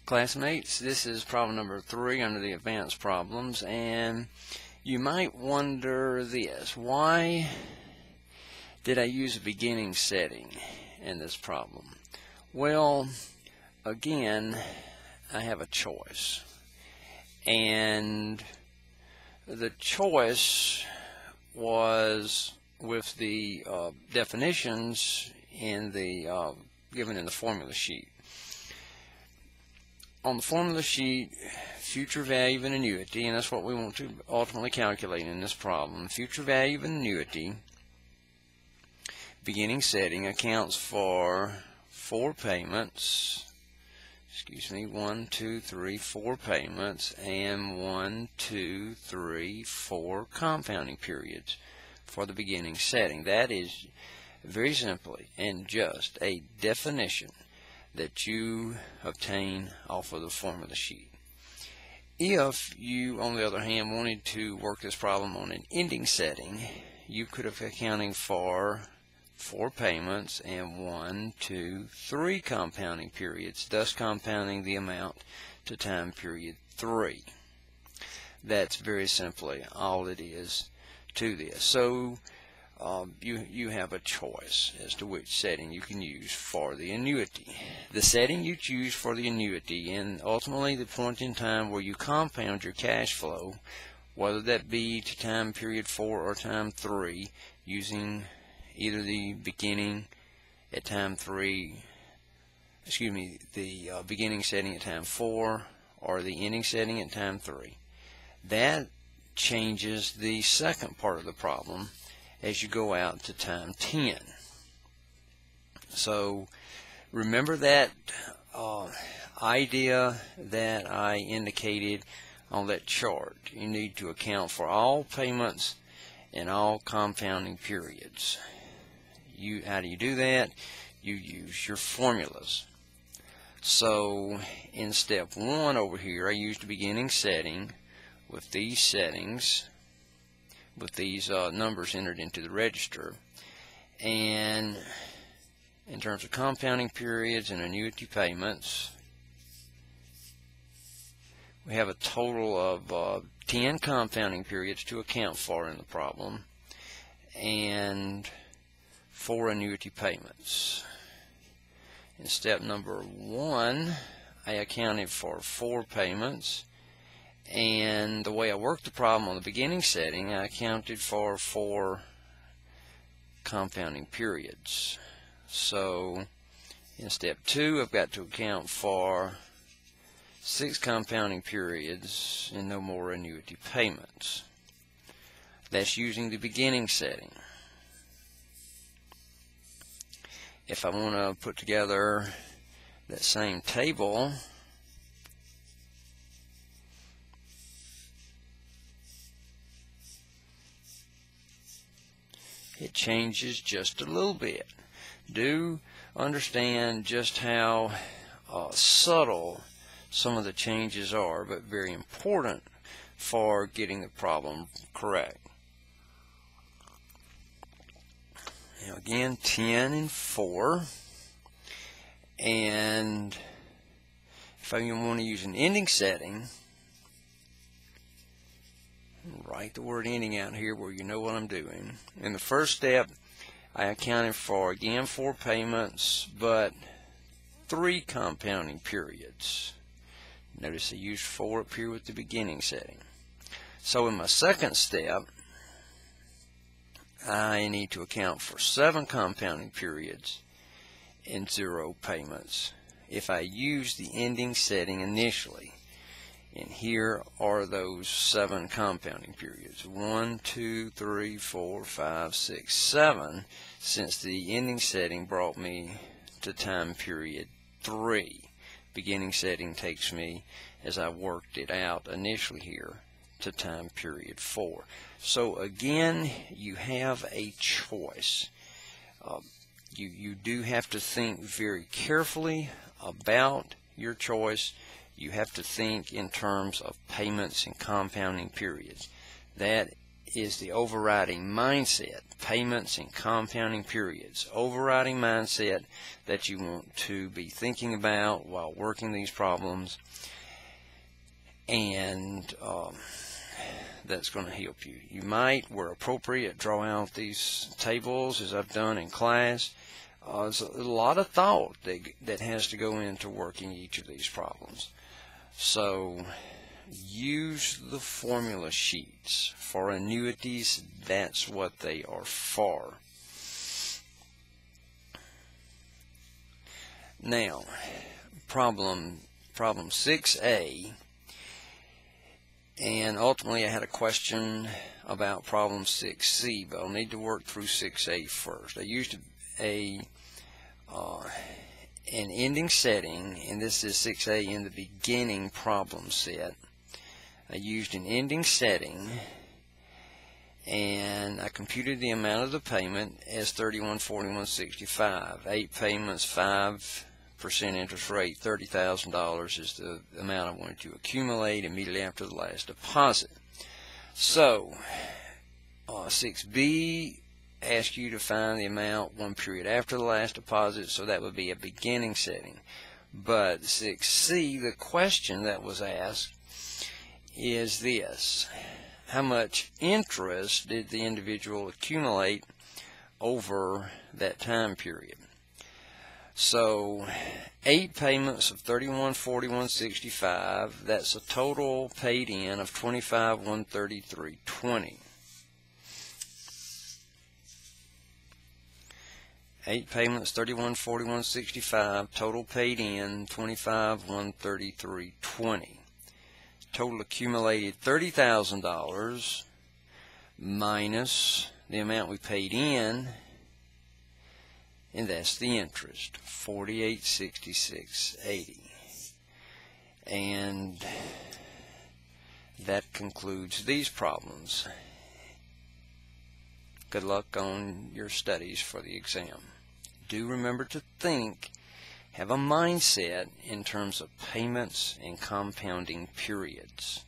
Classmates, this is problem number 3 under the advanced problems, and you might wonder this: why did I use a beginning setting in this problem? Well, again, I have a choice, and the choice was with the definitions in the given in the formula sheet. On the formula sheet, future value of an annuity, and that's what we want to ultimately calculate in this problem. Future value of an annuity, beginning setting, accounts for 4 payments. 1, 2, 3, 4 payments, and 1, 2, 3, 4 compounding periods for the beginning setting. That is very simply and just a definition that you obtain off of the formula sheet. If you, on the other hand, wanted to work this problem on an ending setting, you could have accounting for 4 payments and 1, 2, 3 compounding periods, thus compounding the amount to time period 3. That's very simply all it is to this. So you have a choice as to which setting you can use for the annuity. The setting you choose for the annuity, and ultimately the point in time where you compound your cash flow, whether that be to time period 4 or time 3, using either the beginning at time 3, the beginning setting at time 4 or the ending setting at time 3. That changes the second part of the problem as you go out to time 10. So remember that idea that I indicated on that chart. You need to account for all payments and all compounding periods. How do you do that? You use your formulas. So in step 1 over here, I used the beginning setting with these settings, with these numbers entered into the register. And in terms of compounding periods and annuity payments, we have a total of 10 compounding periods to account for in the problem, and 4 annuity payments. In step number 1, I accounted for 4 payments, and the way I worked the problem on the beginning setting, I accounted for 4 compounding periods. So in step 2, I've got to account for 6 compounding periods and no more annuity payments. That's using the beginning setting. If I want to put together that same table, it changes just a little bit. Do understand just how subtle some of the changes are, but very important for getting the problem correct. Now again, 10 and 4, and if I want to use an ending setting, write the word ending out here where you know what I'm doing. In the first step, I accounted for, again, 4 payments, but 3 compounding periods. Notice I used 4 up here with the beginning setting. So in my second step, I need to account for 7 compounding periods and 0 payments if I use the ending setting initially. And here are those 7 compounding periods. 1, 2, 3, 4, 5, 6, 7, since the ending setting brought me to time period 3. Beginning setting takes me, as I worked it out initially here, to time period 4. So again, you have a choice. You do have to think very carefully about your choice. You have to think in terms of payments and compounding periods. That is the overriding mindset, payments and compounding periods. Overriding mindset that you want to be thinking about while working these problems, and that's going to help you. You might, where appropriate, draw out these tables as I've done in class. There's a lot of thought that has to go into working each of these problems. So use the formula sheets. For annuities, that's what they are for. Now, problem 6A, and ultimately I had a question about problem 6C, but I'll need to work through 6A first. I used an ending setting, and this is 6A in the beginning problem set. I used an ending setting, and I computed the amount of the payment as $31,4165. 8 payments, 5% interest rate, $30,000 is the amount I wanted to accumulate immediately after the last deposit. So 6B asks you to find the amount 1 period after the last deposit, so that would be a beginning setting. But 6C, the question that was asked is this: how much interest did the individual accumulate over that time period? So 8 payments of $31,4165, that's a total paid in of $25,133.20. 8 payments, $31,4165, total paid in $25,133.20. Total accumulated $30,000 minus the amount we paid in, and that's the interest, $48,66.80. And that concludes these problems. Good luck on your studies for the exam. Do remember to think, have a mindset in terms of payments and compounding periods.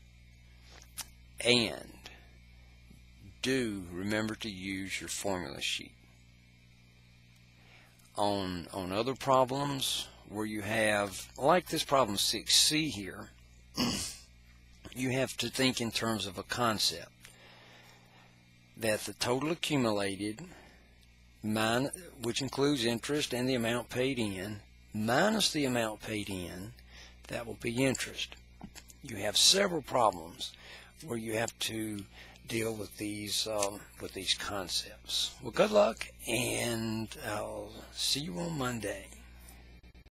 And do remember to use your formula sheet. On other problems where you have, like this problem 6C here, you have to think in terms of a concept that the total accumulated, which includes interest and the amount paid in, minus the amount paid in, that will be interest. You have several problems where you have to deal with these concepts. Well, good luck, and I'll see you on Monday.